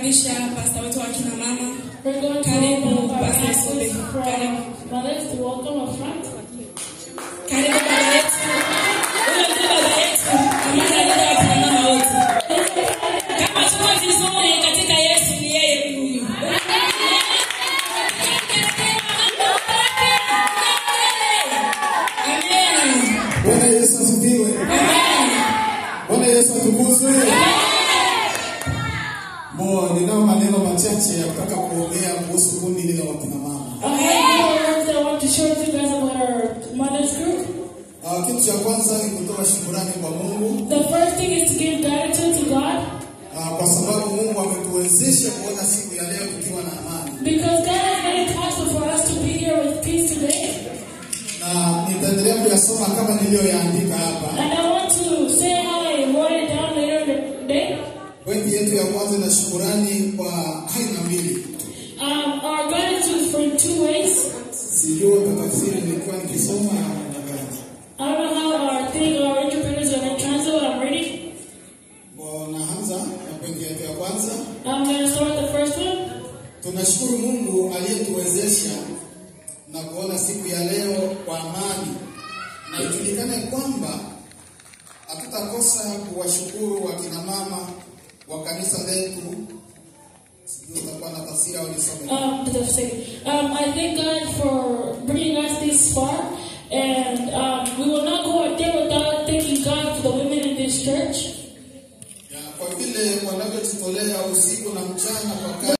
kumkaribisha pastor wetu wa kina mama. We're going to Karibu our Pastor pastors Sobe. Karibu. from mothers to welcome up front. Karibu baba yetu. Huyo ndio baba yetu. Amana ndio wa kina mama wote. Kama tuko vizuri katika Yesu ni yeye huyu. Bwana Yesu asifiwe. Bwana Yesu atukuzwe. Ninao maneno machache ya kutaka kuongea kuhusu kundi hili la wakina mama. I want to share with you guys about our mothers group. Kitu cha kwanza ni kutoa shukrani kwa Mungu. The first thing is to give gratitude to God. Kwa sababu Mungu ametuwezesha kuona siku ya leo tukiwa na amani. Because God has made it possible for us to be here with peace today. Na nitaendelea kuyasoma kama niliyoyaandika hapa. And I want to say how I wrote it down later in the day. Pointi yetu ya kwanza na shukrani kwa aina mbili. Our gratitude for two ways. Sijui tafsiri nilikuwa nikisoma namna gani. I don't know how our interpreters are going to translate what I'm reading. Naanza na pointi yetu ya kwanza. I'm going to start with the first one. Tunashukuru Mungu aliyetuwezesha na kuona siku ya leo kwa amani. Na ijulikane kwamba hatutakosa kuwashukuru wakina mama wa kanisa letu. I thank God for bringing us this far, and we will not go a day without thanking God for the women in this church. Kwa vile wanavyojitolea usiku na mchana kwa